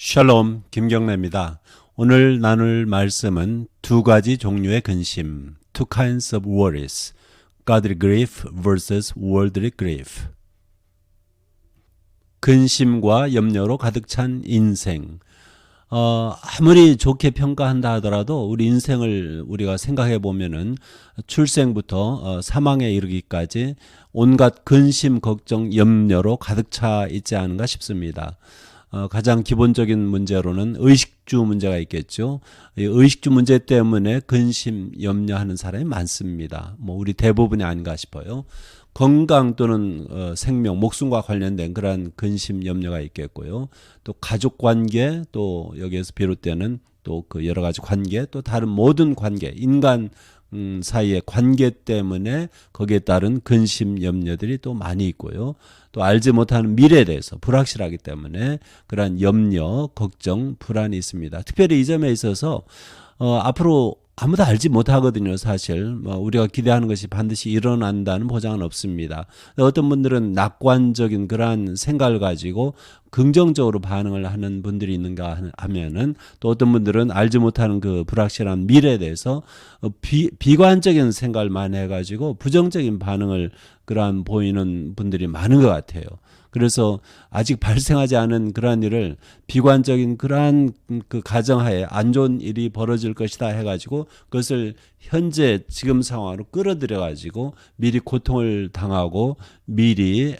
샬롬 김경래입니다. 오늘 나눌 말씀은 두 가지 종류의 근심, two kinds of worries, godly grief versus worldly grief. 근심과 염려로 가득 찬 인생. 아무리 좋게 평가한다 하더라도 우리 인생을 우리가 생각해 보면은 출생부터 사망에 이르기까지 온갖 근심, 걱정, 염려로 가득 차 있지 않은가 싶습니다. 가장 기본적인 문제로는 의식주 문제가 있겠죠. 이 의식주 문제 때문에 근심, 염려하는 사람이 많습니다. 우리 대부분이 아닌가 싶어요. 건강 또는 생명, 목숨과 관련된 그러한 근심, 염려가 있겠고요. 또 가족 관계, 또 여기에서 비롯되는 또 그 여러 가지 관계, 또 다른 모든 관계, 인간 사이의 관계 때문에 거기에 따른 근심, 염려들이 또 많이 있고요. 또 알지 못하는 미래에 대해서 불확실하기 때문에 그러한 염려, 걱정, 불안이 있습니다. 특별히 이 점에 있어서 앞으로 아무도 알지 못하거든요. 사실 우리가 기대하는 것이 반드시 일어난다는 보장은 없습니다. 어떤 분들은 낙관적인 그러한 생각을 가지고 긍정적으로 반응을 하는 분들이 있는가 하면은, 또 어떤 분들은 알지 못하는 그 불확실한 미래에 대해서 비관적인 생각을 많이 해가지고 부정적인 반응을 그러한 보이는 분들이 많은 것 같아요. 그래서 아직 발생하지 않은 그러한 일을 비관적인 그러한 그 가정하에 안 좋은 일이 벌어질 것이다 해가지고 그것을 현재 지금 상황으로 끌어들여 가지고 미리 고통을 당하고 미리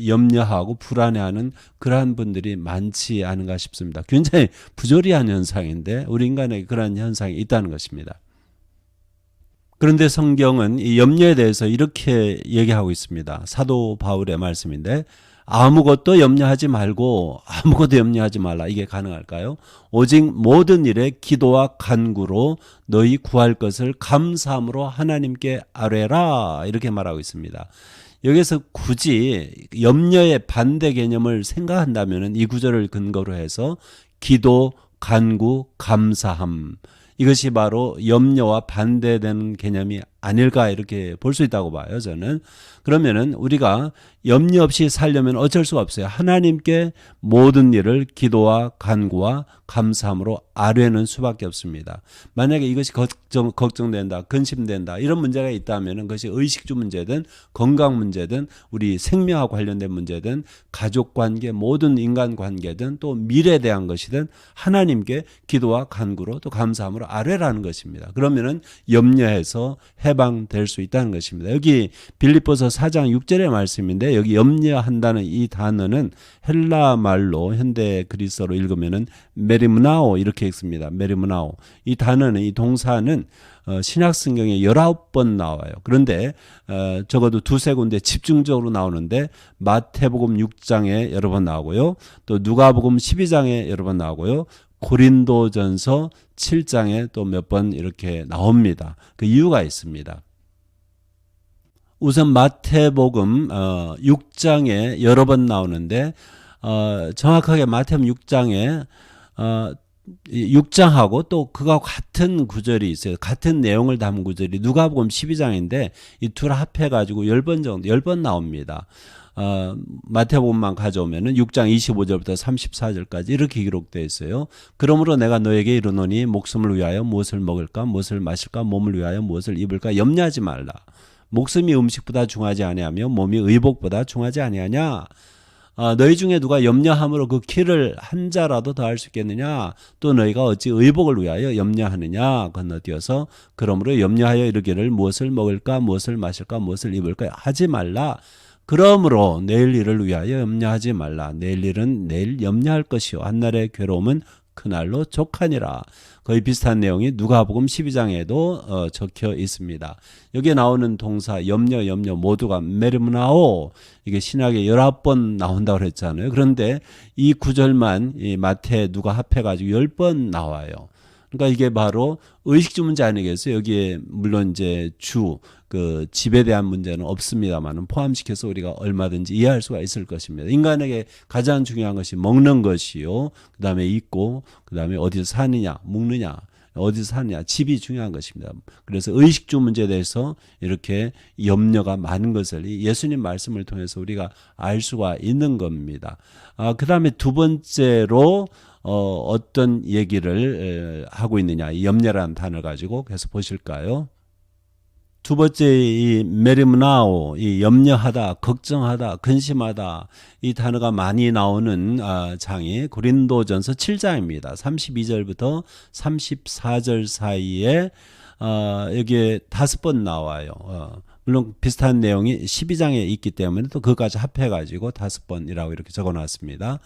염려하고 불안해하는 그러한 분들이 많지 않은가 싶습니다. 굉장히 부조리한 현상인데 우리 인간에게 그러한 현상이 있다는 것입니다. 그런데 성경은 이 염려에 대해서 이렇게 얘기하고 있습니다. 사도 바울의 말씀인데, 아무것도 염려하지 말고 아무것도 염려하지 말라. 이게 가능할까요? 오직 모든 일에 기도와 간구로 너희 구할 것을 감사함으로 하나님께 아뢰라. 이렇게 말하고 있습니다. 여기서 굳이 염려의 반대 개념을 생각한다면 이 구절을 근거로 해서 기도, 간구, 감사함, 이것이 바로 염려와 반대되는 개념이 아닐까 이렇게 볼 수 있다고 봐요. 저는. 그러면은 우리가 염려 없이 살려면 어쩔 수가 없어요. 하나님께 모든 일을 기도와 간구와 감사함으로 아뢰는 수밖에 없습니다. 만약에 이것이 걱정된다, 근심된다 이런 문제가 있다면 그것이 의식주 문제든 건강 문제든 우리 생명과 관련된 문제든 가족관계, 모든 인간관계든 또 미래에 대한 것이든 하나님께 기도와 간구로 또 감사함으로 아뢰라는 것입니다. 그러면은 염려해서 해방될 수 있다는 것입니다. 여기 빌립보서 4장 6절의 말씀인데, 여기 염려한다는 이 단어는 헬라 말로 현대 그리스어로 읽으면은 메리므나오 이렇게 읽습니다. 메리므나오. 이 단어는, 이 동사는 신약 성경에 19번 나와요. 그런데 적어도 두세 군데 집중적으로 나오는데 마태복음 6장에 여러 번 나오고요. 또 누가복음 12장에 여러 번 나오고요. 고린도전서 7장에 또 몇 번 이렇게 나옵니다. 그 이유가 있습니다. 우선 마태복음 6장에 여러 번 나오는데 정확하게 마태복음 6장에 6장하고 또 그거하고 같은 구절이 있어요. 같은 내용을 담은 구절이 누가복음 12장인데 이 둘 합해가지고 10번 정도, 10번 나옵니다. 마태복음만 가져오면은 6장 25절부터 34절까지 이렇게 기록되어 있어요. 그러므로 내가 너에게 이르노니 목숨을 위하여 무엇을 먹을까, 무엇을 마실까, 몸을 위하여 무엇을 입을까 염려하지 말라. 목숨이 음식보다 중하지 아니하며 몸이 의복보다 중하지 아니하냐. 너희 중에 누가 염려함으로 그 키를 한 자라도 더할 수 있겠느냐. 또 너희가 어찌 의복을 위하여 염려하느냐. 건너뛰어서 그러므로 염려하여 이르기를 무엇을 먹을까, 무엇을 마실까, 무엇을 입을까 하지 말라. 그러므로 내일 일을 위하여 염려하지 말라. 내일 일은 내일 염려할 것이요 한날의 괴로움은 그날로 족하니라. 거의 비슷한 내용이 누가복음 12장에도 적혀 있습니다. 여기에 나오는 동사 염려 모두가 메르므나오, 이게 신약에 19번 나온다고 그랬잖아요. 그런데 이 구절만 이 마태 누가 합해가지고 10번 나와요. 그러니까 이게 바로 의식주 문제 아니겠어요? 여기에 물론 이제 그 집에 대한 문제는 없습니다만 포함시켜서 우리가 얼마든지 이해할 수가 있을 것입니다. 인간에게 가장 중요한 것이 먹는 것이요, 그 다음에 입고, 그 다음에 어디서 사느냐, 묵느냐, 어디서 사느냐, 집이 중요한 것입니다. 그래서 의식주 문제에 대해서 이렇게 염려가 많은 것을 예수님 말씀을 통해서 우리가 알 수가 있는 겁니다. 그 다음에 두 번째로 어떤 얘기를 하고 있느냐. 이 염려라는 단어를 가지고 계속 보실까요? 두 번째 이 메림나오, 이 염려하다, 걱정하다, 근심하다 이 단어가 많이 나오는 장이 고린도전서 7장입니다. 32절부터 34절 사이에 여기에 5번 나와요. 물론 비슷한 내용이 12장에 있기 때문에 또 그것까지 합해가지고 5번이라고 이렇게 적어놨습니다.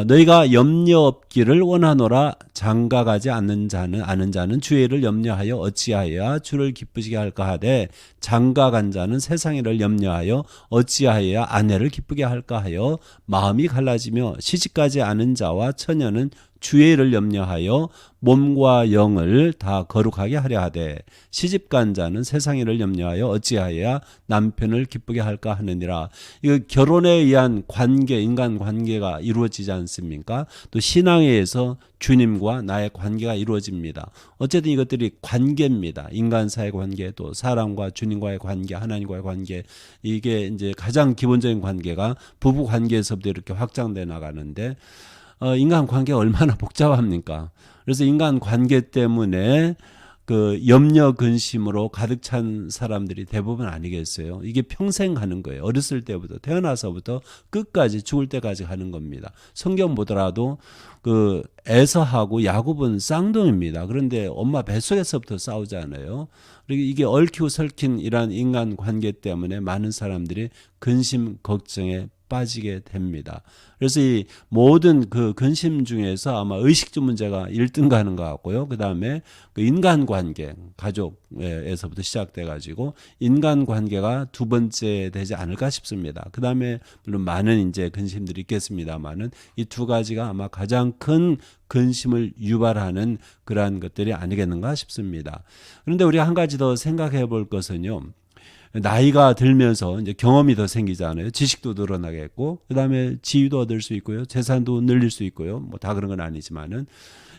너희가 염려 없기를 원하노라. 장가가지 않는 자는 아는 자는 주의 일을 염려하여 어찌하여야 주를 기쁘시게 할까 하되 장가간 자는 세상 일을 염려하여 어찌하여야 아내를 기쁘게 할까 하여 마음이 갈라지며 시집가지 않은 자와 처녀는 주의 일을 염려하여 몸과 영을 다 거룩하게 하려 하되 시집간 자는 세상 일을 염려하여 어찌하여야 남편을 기쁘게 할까 하느니라. 이거 결혼에 의한 관계, 인간 관계가 이루어지지 않습니까? 또 신앙에 의해서 주님과 나의 관계가 이루어집니다. 어쨌든 이것들이 관계입니다. 인간 사이의 관계, 또 사람과 주님과의 관계, 하나님과의 관계, 이게 이제 가장 기본적인 관계가 부부 관계에서부터 이렇게 확장돼 나가는데 인간 관계가 얼마나 복잡합니까? 그래서 인간 관계 때문에 그 염려 근심으로 가득 찬 사람들이 대부분 아니겠어요? 이게 평생 하는 거예요. 어렸을 때부터 태어나서부터 끝까지 죽을 때까지 하는 겁니다. 성경 보더라도 그 에서하고 야곱은 쌍둥이입니다. 그런데 엄마 뱃속에서부터 싸우잖아요. 그리고 이게 얽히고 설킨 이런 인간 관계 때문에 많은 사람들이 근심 걱정에 빠지게 됩니다. 그래서 이 모든 그 근심 중에서 아마 의식주 문제가 1등 가는 것 같고요. 그 다음에 그 인간관계, 가족에서부터 시작돼 가지고 인간관계가 두 번째 되지 않을까 싶습니다. 그 다음에 물론 많은 이제 근심들이 있겠습니다만은 이 두 가지가 아마 가장 큰 근심을 유발하는 그러한 것들이 아니겠는가 싶습니다. 그런데 우리가 한 가지 더 생각해 볼 것은요. 나이가 들면서 이제 경험이 더 생기잖아요. 지식도 늘어나겠고, 그 다음에 지위도 얻을 수 있고요. 재산도 늘릴 수 있고요. 뭐 다 그런 건 아니지만은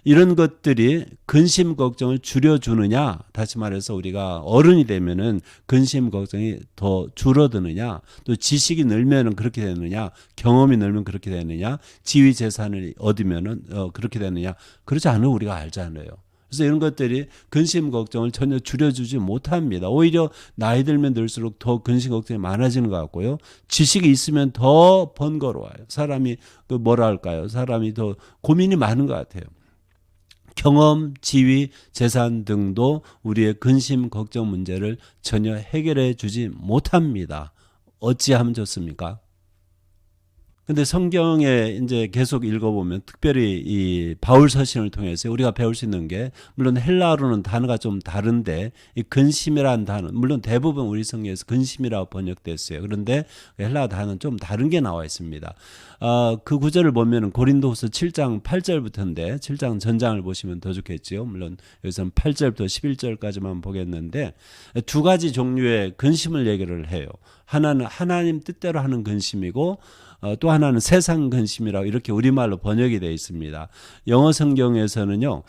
이런 것들이 근심 걱정을 줄여주느냐, 다시 말해서 우리가 어른이 되면은 근심 걱정이 더 줄어드느냐, 또 지식이 늘면은 그렇게 되느냐, 경험이 늘면 그렇게 되느냐, 지위 재산을 얻으면은 그렇게 되느냐, 그렇지 않으면 우리가 알잖아요. 그래서 이런 것들이 근심 걱정을 전혀 줄여주지 못합니다. 오히려 나이 들면 들수록 더 근심 걱정이 많아지는 것 같고요. 지식이 있으면 더 번거로워요. 사람이 그 뭐라 할까요? 사람이 더 고민이 많은 것 같아요. 경험, 지위, 재산 등도 우리의 근심 걱정 문제를 전혀 해결해 주지 못합니다. 어찌하면 좋습니까? 근데 성경에 이제 계속 읽어보면 특별히 이 바울 서신을 통해서 우리가 배울 수 있는 게 물론 헬라어로는 단어가 좀 다른데 이 근심이라는 단어 물론 대부분 우리 성경에서 근심이라고 번역됐어요. 그런데 헬라어 단어는 좀 다른 게 나와 있습니다. 그 구절을 보면은 고린도후서 7장 8절부터인데 7장 전장을 보시면 더 좋겠지요. 물론 여기서는 8절부터 11절까지만 보겠는데 두 가지 종류의 근심을 얘기를 해요. 하나는 하나님 뜻대로 하는 근심이고 또 하나는 세상 근심이라고 이렇게 우리말로 번역이 되어 있습니다. 영어 성경에서는요.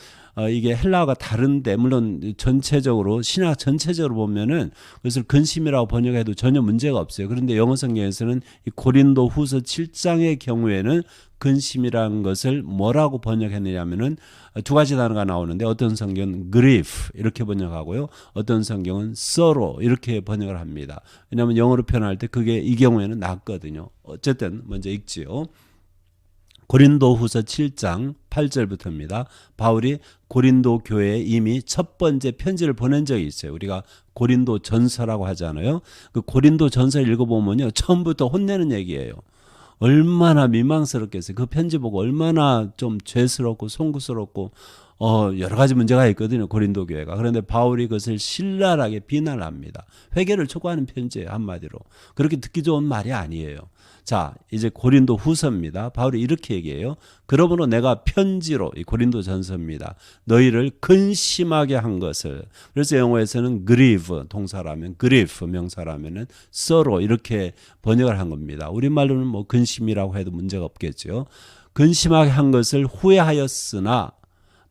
이게 헬라어가 다른데 물론 전체적으로 신학 전체적으로 보면은 그것을 근심이라고 번역해도 전혀 문제가 없어요. 그런데 영어 성경에서는 이 고린도후서 7장의 경우에는 근심이라는 것을 뭐라고 번역했느냐면은 두 가지 단어가 나오는데 어떤 성경은 grief 이렇게 번역하고요. 어떤 성경은 sorrow 이렇게 번역을 합니다. 왜냐하면 영어로 표현할 때 그게 이 경우에는 낫거든요. 어쨌든 먼저 읽지요. 고린도후서 7장 8절부터입니다. 바울이 고린도 교회에 이미 첫 번째 편지를 보낸 적이 있어요. 우리가 고린도 전서라고 하잖아요. 그 고린도 전서 읽어보면요. 처음부터 혼내는 얘기예요. 얼마나 민망스럽겠어요. 그 편지 보고 얼마나 좀 죄스럽고 송구스럽고 여러 가지 문제가 있거든요. 고린도 교회가. 그런데 바울이 그것을 신랄하게 비난을 합니다. 회개를 촉구하는 편지예요. 한마디로. 그렇게 듣기 좋은 말이 아니에요. 자, 이제 고린도 후서입니다. 바울이 이렇게 얘기해요. 그러므로 내가 편지로, 이 고린도 전서입니다. 너희를 근심하게 한 것을. 그래서 영어에서는 grieve, 동사라면, grief, 명사라면은 sorrow, 이렇게 번역을 한 겁니다. 우리말로는 뭐 근심이라고 해도 문제가 없겠죠. 근심하게 한 것을 후회하였으나,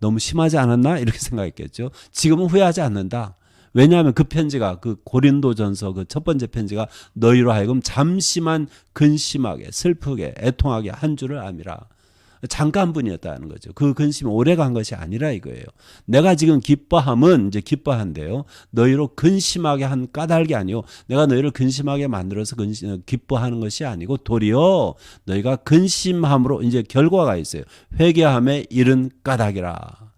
너무 심하지 않았나? 이렇게 생각했겠죠. 지금은 후회하지 않는다. 왜냐하면 그 편지가 그 고린도전서 그 첫 번째 편지가 너희로 하여금 잠시만 근심하게 슬프게 애통하게 한 줄을 암이라. 잠깐뿐이었다는 거죠. 그 근심이 오래 간 것이 아니라 이거예요. 내가 지금 기뻐함은 이제 기뻐한데요. 너희로 근심하게 한 까닭이 아니요. 내가 너희를 근심하게 만들어서 기뻐하는 것이 아니고 도리어 너희가 근심함으로 이제 결과가 있어요. 회개함에 이른 까닭이라.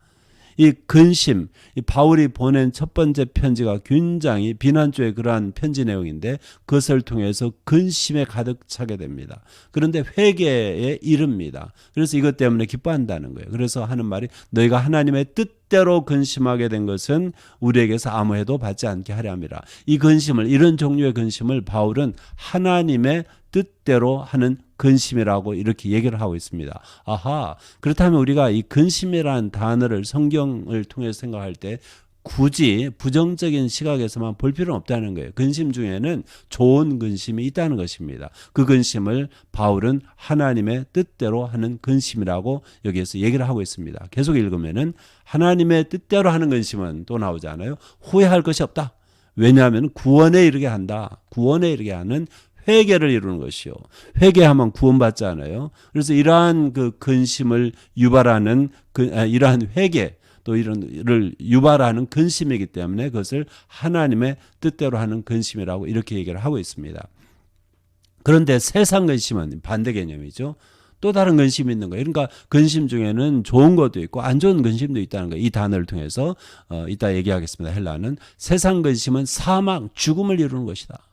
이 근심, 이 바울이 보낸 첫 번째 편지가 굉장히 비난조의 그러한 편지 내용인데 그것을 통해서 근심에 가득 차게 됩니다. 그런데 회개에 이릅니다. 그래서 이것 때문에 기뻐한다는 거예요. 그래서 하는 말이 너희가 하나님의 뜻대로 근심하게 된 것은 우리에게서 아무 해도 받지 않게 하려 함이라. 이 근심을, 이런 종류의 근심을 바울은 하나님의 뜻대로 하는 근심이라고 이렇게 얘기를 하고 있습니다. 아하, 그렇다면 우리가 이 근심이라는 단어를 성경을 통해서 생각할 때 굳이 부정적인 시각에서만 볼 필요는 없다는 거예요. 근심 중에는 좋은 근심이 있다는 것입니다. 그 근심을 바울은 하나님의 뜻대로 하는 근심이라고 여기에서 얘기를 하고 있습니다. 계속 읽으면은 하나님의 뜻대로 하는 근심은 또 나오잖아요. 후회할 것이 없다. 왜냐하면 구원에 이르게 한다. 구원에 이르게 하는 회개를 이루는 것이요. 회개하면 구원받잖아요. 그래서 이러한 그 근심을 유발하는 이러한 회개 또 이런를 유발하는 근심이기 때문에 그것을 하나님의 뜻대로 하는 근심이라고 이렇게 얘기를 하고 있습니다. 그런데 세상 근심은 반대 개념이죠. 또 다른 근심이 있는 거예요. 그러니까 근심 중에는 좋은 것도 있고 안 좋은 근심도 있다는 거예요. 이 단어를 통해서 이따 얘기하겠습니다. 헬라는 세상 근심은 사망, 죽음을 이루는 것이다.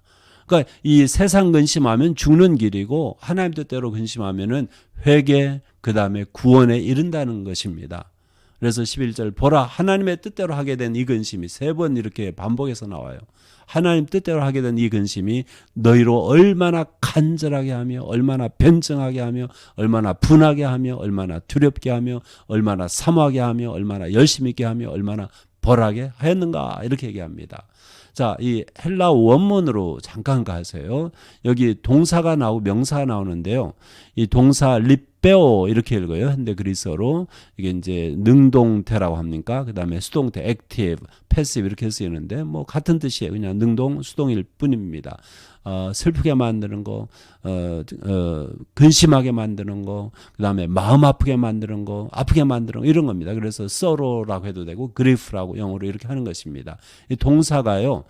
그러니까 이 세상 근심하면 죽는 길이고 하나님 뜻대로 근심하면은 회개 그다음에 구원에 이른다는 것입니다. 그래서 11절 보라 하나님의 뜻대로 하게 된 이 근심이 3번 이렇게 반복해서 나와요. 하나님 뜻대로 하게 된 이 근심이 너희로 얼마나 간절하게 하며 얼마나 변증하게 하며 얼마나 분하게 하며 얼마나 두렵게 하며 얼마나 사모하게 하며 얼마나 열심히 있게 하며 얼마나 벌하게 하였는가 이렇게 얘기합니다. 자, 이 헬라 원문으로 잠깐 가세요. 여기 동사가 나오고 명사가 나오는데요. 이 동사 리베오 이렇게 읽어요. 현대 그리스어로 이게 이제 능동태라고 합니까? 그다음에 수동태 액티브, 패시브 이렇게 쓰이는데 뭐 같은 뜻이에요. 그냥 능동, 수동일 뿐입니다. 슬프게 만드는 거, 근심하게 만드는 거, 그 다음에 마음 아프게 만드는 거, 아프게 만드는 거, 이런 겁니다. 그래서 sorrow라고 해도 되고, grief라고 영어로 이렇게 하는 것입니다. 이 동사가요,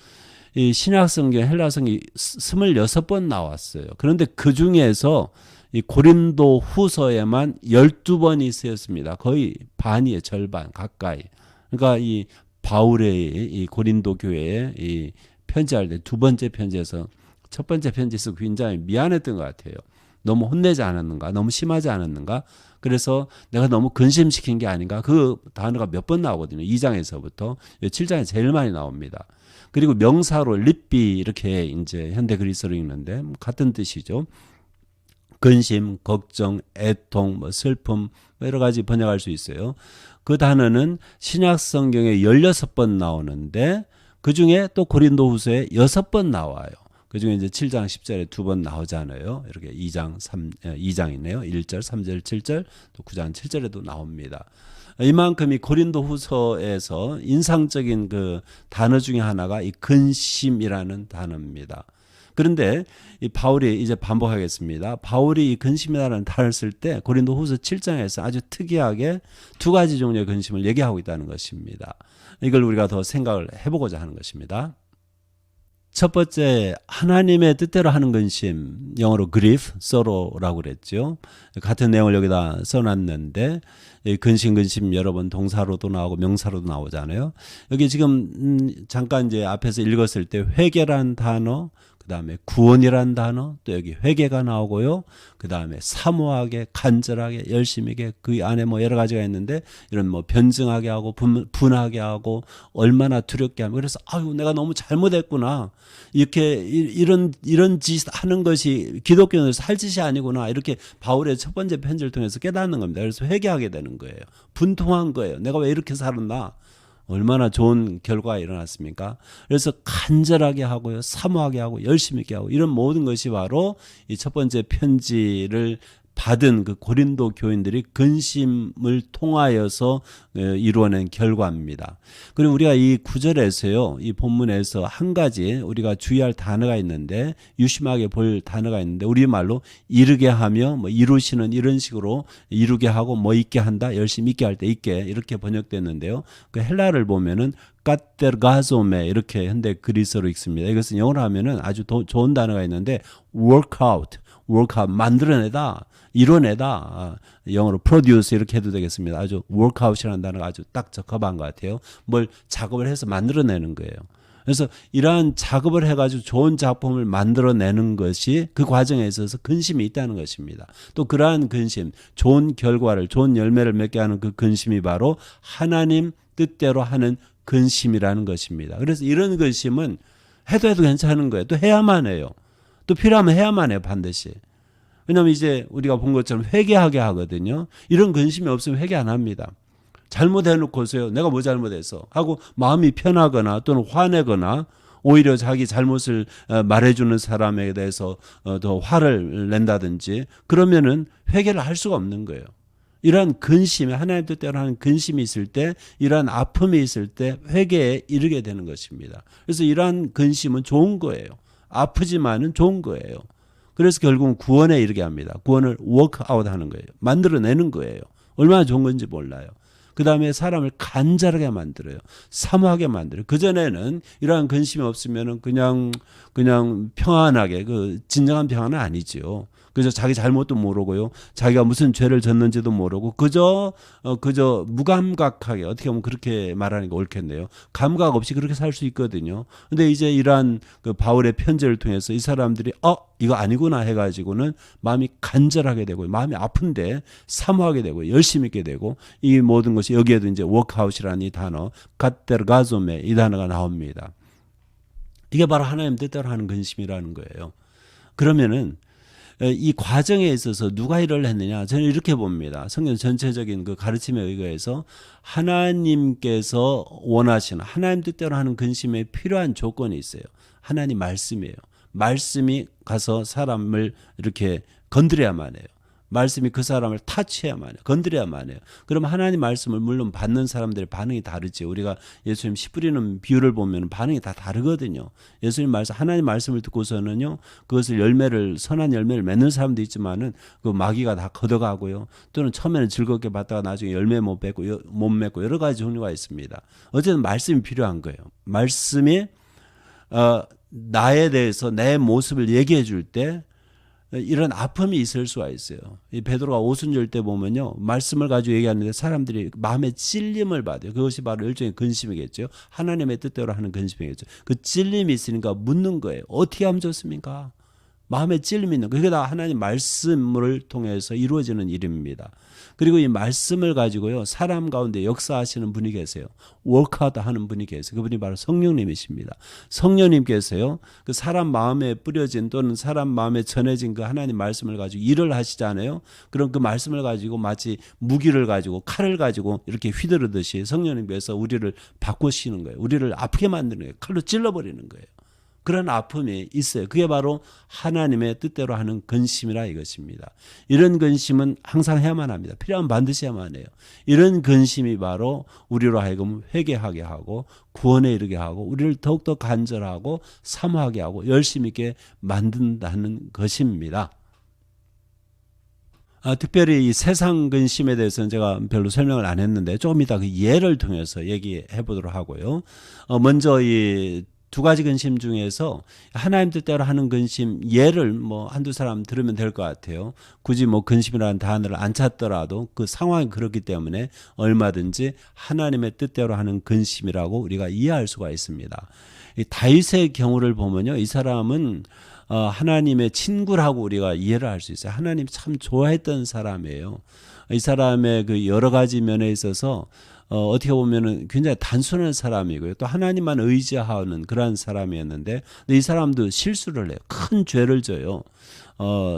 이 신약성경, 헬라성경이 26번 나왔어요. 그런데 그 중에서 이 고린도 후서에만 12번이 쓰였습니다. 거의 반이에요, 절반, 가까이. 그러니까 이 바울의 이 고린도 교회에 이 편지할 때 두 번째 편지에서 첫 번째 편지에서 굉장히 미안했던 것 같아요. 너무 혼내지 않았는가? 너무 심하지 않았는가? 그래서 내가 너무 근심시킨 게 아닌가? 그 단어가 몇 번 나오거든요. 2장에서부터 7장에 제일 많이 나옵니다. 그리고 명사로 립비 이렇게 이제 현대 그리스어로 읽는데 같은 뜻이죠. 근심, 걱정, 애통, 뭐 슬픔 여러 가지 번역할 수 있어요. 그 단어는 신약 성경에 16번 나오는데 그 중에 또 고린도후서에 6번 나와요. 그 중에 이제 7장 10절에 2번 나오잖아요. 이렇게 2장이네요. 1절, 3절, 7절, 또 9장 7절에도 나옵니다. 이만큼 이 고린도후서에서 인상적인 그 단어 중에 하나가 이 근심이라는 단어입니다. 그런데 이 바울이 이제 반복하겠습니다. 바울이 이 근심이라는 단어를 쓸 때 고린도후서 7장에서 아주 특이하게 두 가지 종류의 근심을 얘기하고 있다는 것입니다. 이걸 우리가 더 생각을 해보고자 하는 것입니다. 첫 번째, 하나님의 뜻대로 하는 근심, 영어로 grief, sorrow라고 그랬죠. 같은 내용을 여기다 써놨는데 근심 여러 번 동사로도 나오고 명사로도 나오잖아요. 여기 지금 잠깐 이제 앞에서 읽었을 때 회개란 단어, 그 다음에 구원이란 단어, 또 여기 회개가 나오고요. 그 다음에 사모하게, 간절하게, 열심히게 그 안에 뭐 여러 가지가 있는데 이런 뭐 변증하게 하고 분하게 하고 얼마나 두렵게 하면 그래서 아유 내가 너무 잘못했구나. 이렇게 이런 짓 하는 것이 기독교는 살 짓이 아니구나. 이렇게 바울의 첫 번째 편지를 통해서 깨닫는 겁니다. 그래서 회개하게 되는 거예요. 분통한 거예요. 내가 왜 이렇게 살았나? 얼마나 좋은 결과가 일어났습니까? 그래서 간절하게 하고요, 사모하게 하고, 열심히 있게 하고, 이런 모든 것이 바로 이 첫 번째 편지를 받은 그 고린도 교인들이 근심을 통하여서 이루어낸 결과입니다. 그리고 우리가 이 구절에서요, 이 본문에서 한 가지 우리가 주의할 단어가 있는데, 유심하게 볼 단어가 있는데, 우리말로 이르게 하며 뭐 이루시는 이런 식으로 이루게 하고 뭐 있게 한다, 열심히 있게 할 때 있게 이렇게 번역됐는데요. 그 헬라를 보면은 까테르가조메 이렇게 현대 그리스어로 읽습니다. 이것은 영어로 하면은 아주 좋은 단어가 있는데 work out 만들어내다, 이뤄내다. 영어로 produce 이렇게 해도 되겠습니다. 아주 work out이라는 단어가 아주 딱 적합한 것 같아요. 뭘 작업을 해서 만들어내는 거예요. 그래서 이러한 작업을 해가지고 좋은 작품을 만들어내는 것이 그 과정에 있어서 근심이 있다는 것입니다. 또 그러한 근심, 좋은 결과를, 좋은 열매를 맺게 하는 그 근심이 바로 하나님 뜻대로 하는 근심이라는 것입니다. 그래서 이런 근심은 해도 괜찮은 거예요. 또 해야만 해요. 또 필요하면 해야만 해요, 반드시. 왜냐하면 이제 우리가 본 것처럼 회개하게 하거든요. 이런 근심이 없으면 회개 안 합니다. 잘못해놓고서요, 내가 뭐 잘못했어 하고 마음이 편하거나 또는 화내거나 오히려 자기 잘못을 말해주는 사람에 대해서 더 화를 낸다든지 그러면은 회개를 할 수가 없는 거예요. 이러한 근심이, 하나님 뜻대로 하는 근심이 있을 때, 이러한 아픔이 있을 때 회개에 이르게 되는 것입니다. 그래서 이러한 근심은 좋은 거예요. 아프지만은 좋은 거예요. 그래서 결국은 구원에 이르게 합니다. 구원을 워크아웃 하는 거예요. 만들어내는 거예요. 얼마나 좋은 건지 몰라요. 그 다음에 사람을 간절하게 만들어요. 사모하게 만들어요. 그전에는 이러한 근심이 없으면은 그냥 평안하게, 그 진정한 평안은 아니죠. 그저 자기 잘못도 모르고요. 자기가 무슨 죄를 졌는지도 모르고 그저 무감각하게, 어떻게 보면 그렇게 말하는 게 옳겠네요. 감각 없이 그렇게 살 수 있거든요. 근데 이제 이러한 그 바울의 편지를 통해서 이 사람들이 이거 아니구나 해가지고는 마음이 간절하게 되고 마음이 아픈데 사모하게 되고 열심히 있게 되고 이 모든 것이 여기에도 이제 워크아웃이라는 이 단어 카테르가조메 이 단어가 나옵니다. 이게 바로 하나님 뜻대로 하는 근심이라는 거예요. 그러면은 이 과정에 있어서 누가 일을 했느냐? 저는 이렇게 봅니다. 성경 전체적인 그 가르침에 의거해서 하나님께서 원하시는, 하나님 뜻대로 하는 근심에 필요한 조건이 있어요. 하나님 말씀이에요. 말씀이 가서 사람을 이렇게 건드려야만 해요. 말씀이 그 사람을 타치해야만 해요. 건드려야만 해요. 그럼 하나님 말씀을 물론 받는 사람들의 반응이 다르지. 우리가 예수님 씨 뿌리는 비유를 보면 반응이 다 다르거든요. 예수님 말씀, 하나님 말씀을 듣고서는요, 그것을 선한 열매를 맺는 사람도 있지만은 그 마귀가 다 걷어가고요. 또는 처음에는 즐겁게 받다가 나중에 열매 못 맺고 여러 가지 종류가 있습니다. 어쨌든 말씀이 필요한 거예요. 말씀이 나에 대해서 내 모습을 얘기해 줄 때 이런 아픔이 있을 수가 있어요. 이 베드로가 오순절 때 보면요, 말씀을 가지고 얘기하는데 사람들이 마음에 찔림을 받아요. 그것이 바로 일종의 근심이겠죠. 하나님의 뜻대로 하는 근심이겠죠. 그 찔림이 있으니까 묻는 거예요. 어떻게 하면 좋습니까? 마음에 찔림이 있는 거. 그게 다 하나님 말씀을 통해서 이루어지는 일입니다. 그리고 이 말씀을 가지고요, 사람 가운데 역사하시는 분이 계세요. 워크아웃 하는 분이 계세요. 그분이 바로 성령님이십니다. 성령님께서요, 그 사람 마음에 뿌려진 또는 사람 마음에 전해진 그 하나님 말씀을 가지고 일을 하시잖아요. 그럼 그 말씀을 가지고 마치 무기를 가지고 칼을 가지고 이렇게 휘두르듯이 성령님께서 우리를 바꾸시는 거예요. 우리를 아프게 만드는 거예요. 칼로 찔러버리는 거예요. 그런 아픔이 있어요. 그게 바로 하나님의 뜻대로 하는 근심이라 이것입니다. 이런 근심은 항상 해야만 합니다. 필요하면 반드시 해야만 해요. 이런 근심이 바로 우리로 하여금 회개하게 하고 구원에 이르게 하고 우리를 더욱더 간절하고 사모하게 하고 열심히 있게 만든다는 것입니다. 특별히 이 세상 근심에 대해서는 제가 별로 설명을 안 했는데 조금 이따 그 예를 통해서 얘기해 보도록 하고요. 먼저 이 두 가지 근심 중에서 하나님 뜻대로 하는 근심 예를 뭐 한두 사람 들으면 될 것 같아요. 굳이 뭐 근심이라는 단어를 안 찾더라도 그 상황이 그렇기 때문에 얼마든지 하나님의 뜻대로 하는 근심이라고 우리가 이해할 수가 있습니다. 이 다윗의 경우를 보면요, 이 사람은 하나님의 친구라고 우리가 이해를 할 수 있어요. 하나님 참 좋아했던 사람이에요. 이 사람의 그 여러 가지 면에 있어서 어떻게 보면은 굉장히 단순한 사람이고요. 또 하나님만 의지하는 그러한 사람이었는데, 근데 이 사람도 실수를 해요. 큰 죄를 져요.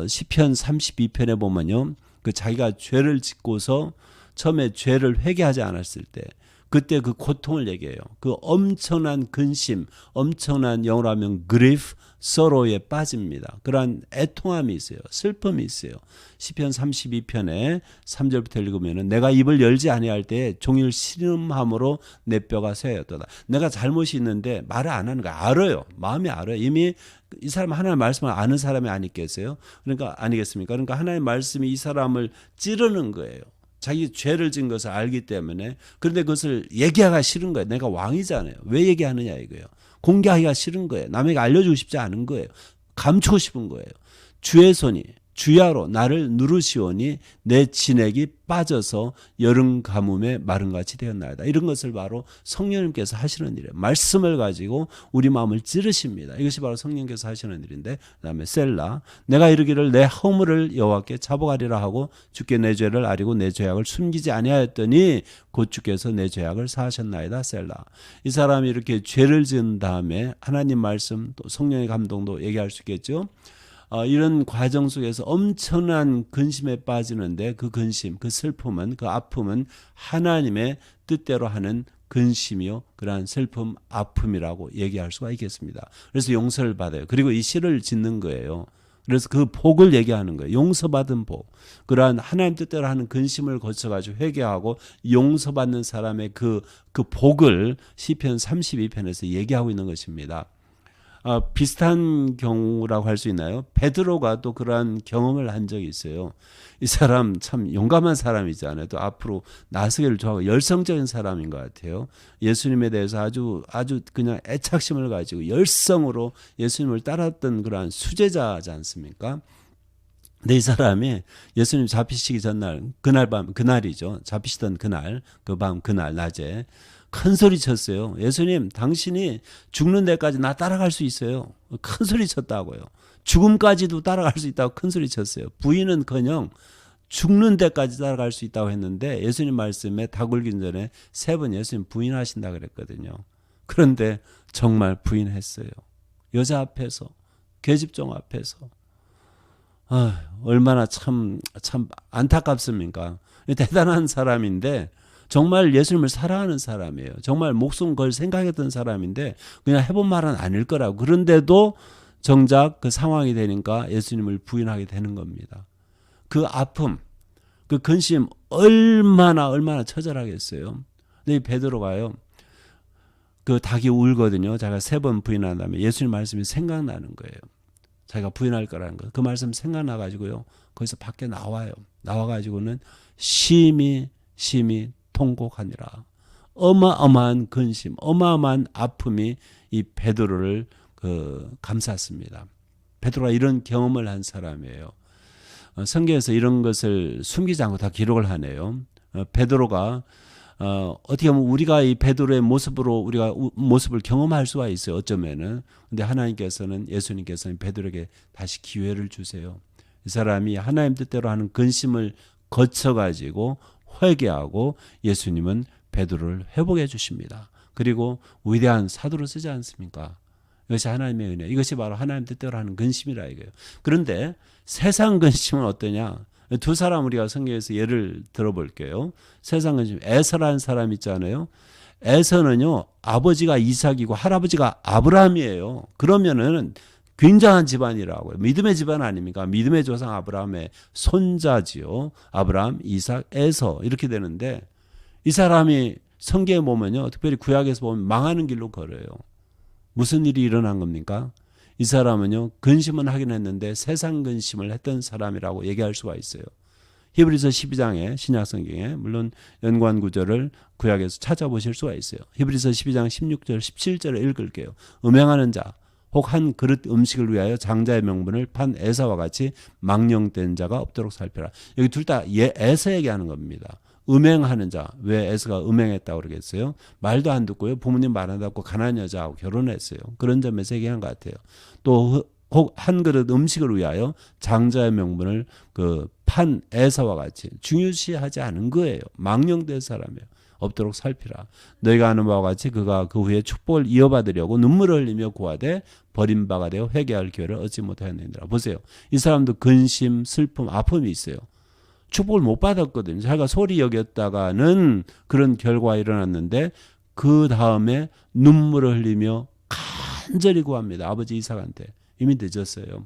시편 32편에 보면요, 그 자기가 죄를 짓고서 처음에 죄를 회개하지 않았을 때, 그때 그 고통을 얘기해요. 그 엄청난 근심, 엄청난 영어로 하면 grief, sorrow에 빠집니다. 그러한 애통함이 있어요. 슬픔이 있어요. 시편 32편에 3절부터 읽으면은 내가 입을 열지 아니할 때 종일 신음함으로 내 뼈가 쇠하였도다. 내가 잘못이 있는데 말을 안 하는 거야. 알아요. 마음이 알아요. 이미 이 사람 하나님의 말씀을 아는 사람이 아니겠어요? 그러니까 아니겠습니까? 그러니까 하나님의 말씀이 이 사람을 찌르는 거예요. 자기 죄를 지은 것을 알기 때문에. 그런데 그것을 얘기하기가 싫은 거예요. 내가 왕이잖아요. 왜 얘기하느냐 이거예요. 공개하기가 싫은 거예요. 남에게 알려주고 싶지 않은 거예요. 감추고 싶은 거예요. 주의 손이 주야로 나를 누르시오니 내 진액이 빠져서 여름 가뭄에 마른같이 되었나이다. 이런 것을 바로 성령님께서 하시는 일이에요. 말씀을 가지고 우리 마음을 찌르십니다. 이것이 바로 성령님께서 하시는 일인데, 그다음에 셀라, 내가 이르기를 내 허물을 여호와께 자복하리라 하고 주께 내 죄를 아리고 내 죄악을 숨기지 아니하였더니 곧 주께서 내 죄악을 사하셨나이다. 셀라. 이 사람이 이렇게 죄를 지은 다음에 하나님 말씀 또 성령의 감동도 얘기할 수 있겠죠. 이런 과정 속에서 엄청난 근심에 빠지는데 그 근심, 그 슬픔은, 그 아픔은 하나님의 뜻대로 하는 근심이요, 그러한 슬픔, 아픔이라고 얘기할 수가 있겠습니다. 그래서 용서를 받아요. 그리고 이 시를 짓는 거예요. 그래서 그 복을 얘기하는 거예요. 용서받은 복. 그러한 하나님 뜻대로 하는 근심을 거쳐가지고 회개하고 용서받는 사람의 그 복을 시편 32편에서 얘기하고 있는 것입니다. 비슷한 경우라고 할 수 있나요? 베드로가 또 그러한 경험을 한 적이 있어요. 이 사람 참 용감한 사람이잖아요. 또 앞으로 나서기를 좋아하고 열성적인 사람인 것 같아요. 예수님에 대해서 아주 그냥 애착심을 가지고 열성으로 예수님을 따랐던 그러한 수제자지 않습니까? 근데 이 사람이 예수님 잡히시기 전날, 그날이죠. 잡히시던 그날, 그날 낮에 큰 소리 쳤어요. 예수님, 당신이 죽는 데까지 나 따라갈 수 있어요. 큰 소리 쳤다고요. 죽음까지도 따라갈 수 있다고 큰 소리 쳤어요. 부인은커녕 죽는 데까지 따라갈 수 있다고 했는데 예수님 말씀에 닭 울긴 전에 3번 예수님 부인하신다 그랬거든요. 그런데 정말 부인했어요. 여자 앞에서, 계집종 앞에서. 얼마나 참 안타깝습니까? 대단한 사람인데 정말 예수님을 사랑하는 사람이에요. 정말 목숨 걸 생각했던 사람인데 그냥 해본 말은 아닐 거라고. 그런데도 정작 그 상황이 되니까 예수님을 부인하게 되는 겁니다. 그 아픔, 그 근심 얼마나 처절하겠어요. 근데 이 베드로가요, 그 닭이 울거든요. 자기가 3번 부인한 다음에 예수님 말씀이 생각나는 거예요. 자기가 부인할 거라는 거. 그 말씀 생각나가지고요, 거기서 밖에 나와요. 나와가지고는 심히 통곡하니라. 어마어마한 근심, 어마어마한 아픔이 이 베드로를 감쌌습니다. 베드로가 이런 경험을 한 사람이에요. 성경에서 이런 것을 숨기지 않고 다 기록을 하네요. 베드로가 어떻게 보면 우리가 이 베드로의 모습으로 우리가 모습을 경험할 수가 있어요. 어쩌면은. 근데 예수님께서는 베드로에게 다시 기회를 주세요. 이 사람이 하나님 뜻대로 하는 근심을 거쳐가지고 회개하고 예수님은 베드로를 회복해 주십니다. 그리고 위대한 사도로 쓰지 않습니까? 이것이 하나님의 은혜. 이것이 바로 하나님 뜻대로 하는 근심이라 이거예요. 그런데 세상 근심은 어떠냐? 2사람 우리가 성경에서 예를 들어볼게요. 세상 근심. 에서라는 사람 있잖아요. 에서는요, 아버지가 이삭이고 할아버지가 아브라함이에요. 그러면은 굉장한 집안이라고요. 믿음의 집안 아닙니까? 믿음의 조상 아브라함의 손자지요. 아브라함, 이삭, 에서 이렇게 되는데 이 사람이 성경에 보면요, 특별히 구약에서 보면 망하는 길로 걸어요. 무슨 일이 일어난 겁니까? 이 사람은요, 근심은 하긴 했는데 세상 근심을 했던 사람이라고 얘기할 수가 있어요. 히브리서 12장에 신약성경에 물론 연관 구절을 구약에서 찾아보실 수가 있어요. 히브리서 12장 16절 17절을 읽을게요. 음행하는 자 혹 한 그릇 음식을 위하여 장자의 명분을 판 에사와 같이 망령된 자가 없도록 살펴라. 여기 둘 다 에서 얘기하는 겁니다. 음행하는 자. 왜 에서가 음행했다고 그러겠어요? 말도 안 듣고요. 부모님 말 안 듣고 가난한 여자하고 결혼했어요. 그런 점에서 얘기한 것 같아요. 또 혹 한 그릇 음식을 위하여 장자의 명분을 판 에사와 같이 중요시하지 않은 거예요. 망령된 사람이에요. 없도록 살피라. 너희가 아는 바와 같이 그가 그 후에 축복을 이어받으려고 눈물을 흘리며 구하되 버린 바가 되어 회개할 기회를 얻지 못하였느니라. 보세요. 이 사람도 근심, 슬픔, 아픔이 있어요. 축복을 못 받았거든요. 자기가 소리 여겼다가는 그런 결과가 일어났는데 그 다음에 눈물을 흘리며 간절히 구합니다. 아버지 이삭한테. 이미 늦었어요.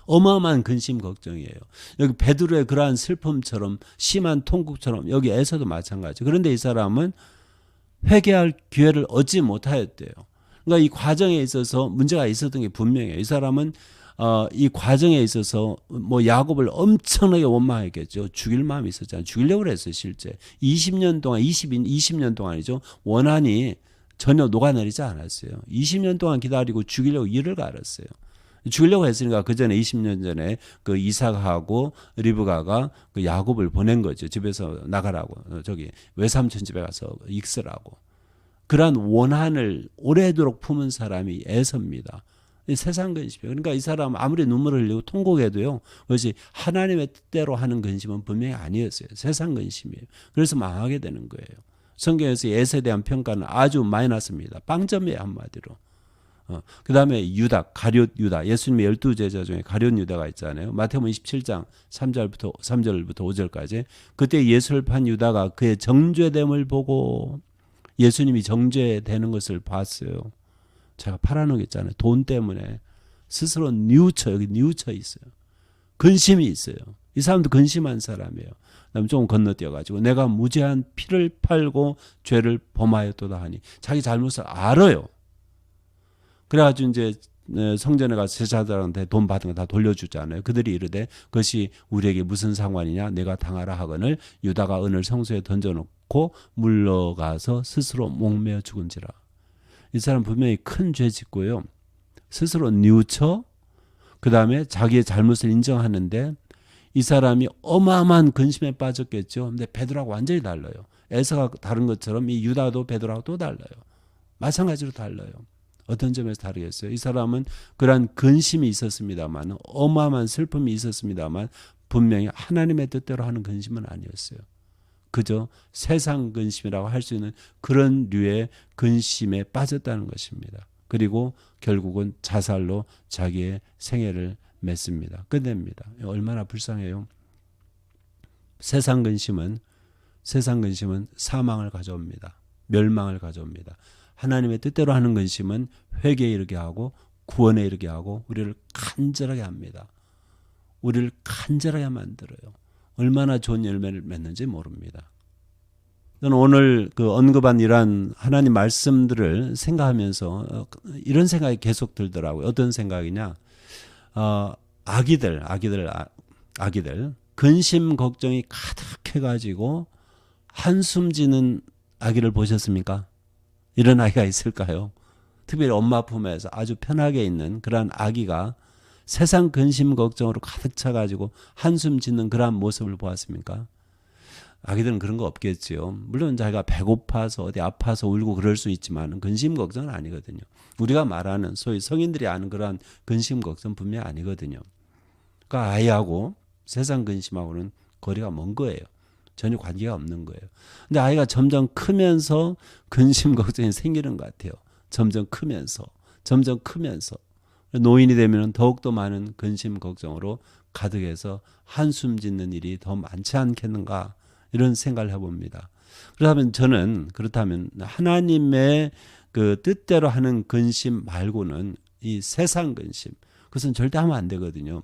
어마어마한 근심 걱정이에요. 여기 베드로의 그러한 슬픔처럼 심한 통곡처럼 여기 에서도 마찬가지. 그런데 이 사람은 회개할 기회를 얻지 못하였대요. 그러니까 이 과정에 있어서 문제가 있었던 게 분명해요. 이 사람은 이 과정에 있어서 뭐 야곱을 엄청나게 원망했겠죠. 죽일 마음이 있었잖아요. 죽이려고 그랬어요, 실제. 20년 동안, 20년 동안이죠. 원한이 전혀 녹아내리지 않았어요. 20년 동안 기다리고 죽이려고 이를 갈았어요. 죽이려고 했으니까 그 전에 20년 전에 그 이삭하고 리브가가 그 야곱을 보낸 거죠. 집에서 나가라고. 저기 외삼촌 집에 가서 익으라고. 그러한 원한을 오래도록 품은 사람이 에서입니다. 세상 근심이에요. 그러니까 이 사람 아무리 눈물을 흘리고 통곡해도요. 그것이 하나님의 뜻대로 하는 근심은 분명히 아니었어요. 세상 근심이에요. 그래서 망하게 되는 거예요. 성경에서 에서에 대한 평가는 아주 마이너스입니다. 빵점이에요, 한마디로. 그 다음에 유다, 가룟 유다, 예수님의 12제자 중에 가룟 유다가 있잖아요. 마태복음 27장 3절부터 5절까지. 그때 예수를 판 유다가 그의 정죄됨을 보고 예수님이 정죄되는 것을 봤어요. 제가 팔아놓겠잖아요. 돈 때문에 스스로 여기 뉘우쳐 있어요. 근심이 있어요. 이 사람도 근심한 사람이에요. 그다음에 조금 건너뛰어가지고 내가 무죄한 피를 팔고 죄를 범하였도다 하니 자기 잘못을 알아요. 그래가지고 이제 성전에 가서 제사장한테 돈 받은 거 다 돌려주잖아요. 그들이 이르되 그것이 우리에게 무슨 상관이냐 내가 당하라 하거늘 유다가 은을 성소에 던져놓고 물러가서 스스로 목매어 죽은지라. 이 사람 분명히 큰 죄 짓고요. 스스로 뉘우쳐 그 다음에 자기의 잘못을 인정하는데 이 사람이 어마어마한 근심에 빠졌겠죠. 근데 베드로하고 완전히 달라요. 에서가 다른 것처럼 이 유다도 베드로하고 또 달라요. 마찬가지로 달라요. 어떤 점에서 다르겠어요? 이 사람은 그러한 근심이 있었습니다만 어마어마한 슬픔이 있었습니다만 분명히 하나님의 뜻대로 하는 근심은 아니었어요. 그저 세상 근심이라고 할 수 있는 그런 류의 근심에 빠졌다는 것입니다. 그리고 결국은 자살로 자기의 생애를 맺습니다. 끝냅니다. 얼마나 불쌍해요. 세상 근심은 사망을 가져옵니다. 멸망을 가져옵니다. 하나님의 뜻대로 하는 근심은 회개에 이르게 하고 구원에 이르게 하고 우리를 간절하게 합니다. 우리를 간절하게 만들어요. 얼마나 좋은 열매를 맺는지 모릅니다. 저는 오늘 그 언급한 이러한 하나님 말씀들을 생각하면서 이런 생각이 계속 들더라고요. 어떤 생각이냐? 아기들 근심 걱정이 가득해가지고 한숨 지는 아기를 보셨습니까? 이런 아이가 있을까요? 특별히 엄마 품에서 아주 편하게 있는 그러한 아기가 세상 근심 걱정으로 가득 차가지고 한숨 짓는 그러한 모습을 보았습니까? 아기들은 그런 거 없겠지요. 물론 자기가 배고파서 어디 아파서 울고 그럴 수 있지만 근심 걱정은 아니거든요. 우리가 말하는 소위 성인들이 아는 그러한 근심 걱정 분명히 아니거든요. 그러니까 아이하고 세상 근심하고는 거리가 먼 거예요. 전혀 관계가 없는 거예요. 근데 아이가 점점 크면서 근심 걱정이 생기는 것 같아요. 점점 크면서 노인이 되면 더욱더 많은 근심 걱정으로 가득해서 한숨 짓는 일이 더 많지 않겠는가 이런 생각을 해봅니다. 그렇다면 하나님의 그 뜻대로 하는 근심 말고는 이 세상 근심 그것은 절대 하면 안 되거든요.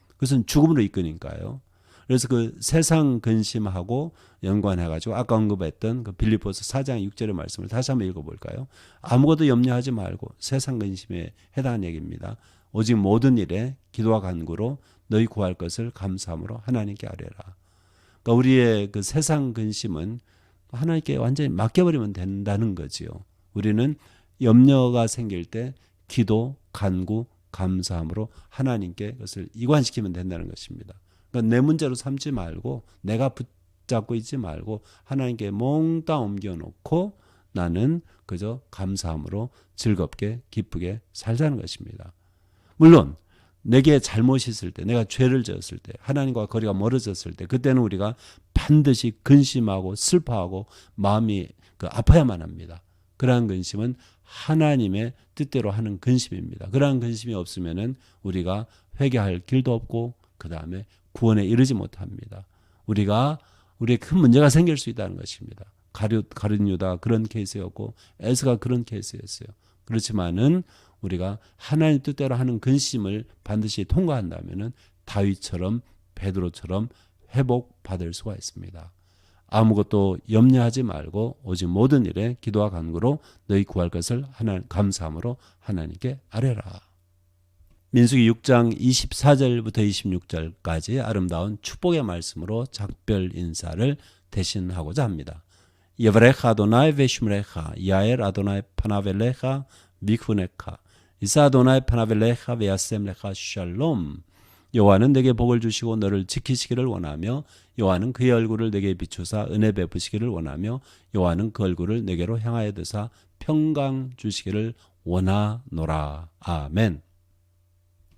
그것은 죽음으로 이끄니까요. 그래서 그 세상 근심하고 연관해가지고 아까 언급했던 그 빌립보서 4장 6절의 말씀을 다시 한번 읽어볼까요? 아무것도 염려하지 말고 세상 근심에 해당하는 얘기입니다. 오직 모든 일에 기도와 간구로 너희 구할 것을 감사함으로 하나님께 아뢰라. 그러니까 우리의 그 세상 근심은 하나님께 완전히 맡겨버리면 된다는 거지요. 우리는 염려가 생길 때 기도, 간구, 감사함으로 하나님께 그것을 이관시키면 된다는 것입니다. 그러니까 내 문제로 삼지 말고 내가 붙잡고 있지 말고 하나님께 몽땅 옮겨놓고 나는 그저 감사함으로 즐겁게 기쁘게 살자는 것입니다. 물론 내게 잘못이 있을 때 내가 죄를 지었을 때 하나님과 거리가 멀어졌을 때 그때는 우리가 반드시 근심하고 슬퍼하고 마음이 아파야만 합니다. 그러한 근심은 하나님의 뜻대로 하는 근심입니다. 그러한 근심이 없으면은 우리가 회개할 길도 없고 그 다음에 구원에 이르지 못합니다. 우리의 큰 문제가 생길 수 있다는 것입니다. 가룟 유다 그런 케이스였고 에스가 그런 케이스였어요. 그렇지만은 우리가 하나님 뜻대로 하는 근심을 반드시 통과한다면은 다윗처럼 베드로처럼 회복받을 수가 있습니다. 아무것도 염려하지 말고 오직 모든 일에 기도와 간구로 너희 구할 것을 감사함으로 하나님께 아뢰라. 민수기 6장 24절부터 26절까지 아름다운 축복의 말씀으로 작별 인사를 대신하고자 합니다. 예브레카 아도나이 베슈므레카 야엘 아도나이 파나벨레카 미쿠네카 이사 아도나이 파나벨레카 베야셈레카 샬롬. 여호와는 내게 복을 주시고 너를 지키시기를 원하며 여호와는 그의 얼굴을 내게 비추사 은혜 베푸시기를 원하며 여호와는 그 얼굴을 내게로 향하여 드사 평강 주시기를 원하노라. 아멘.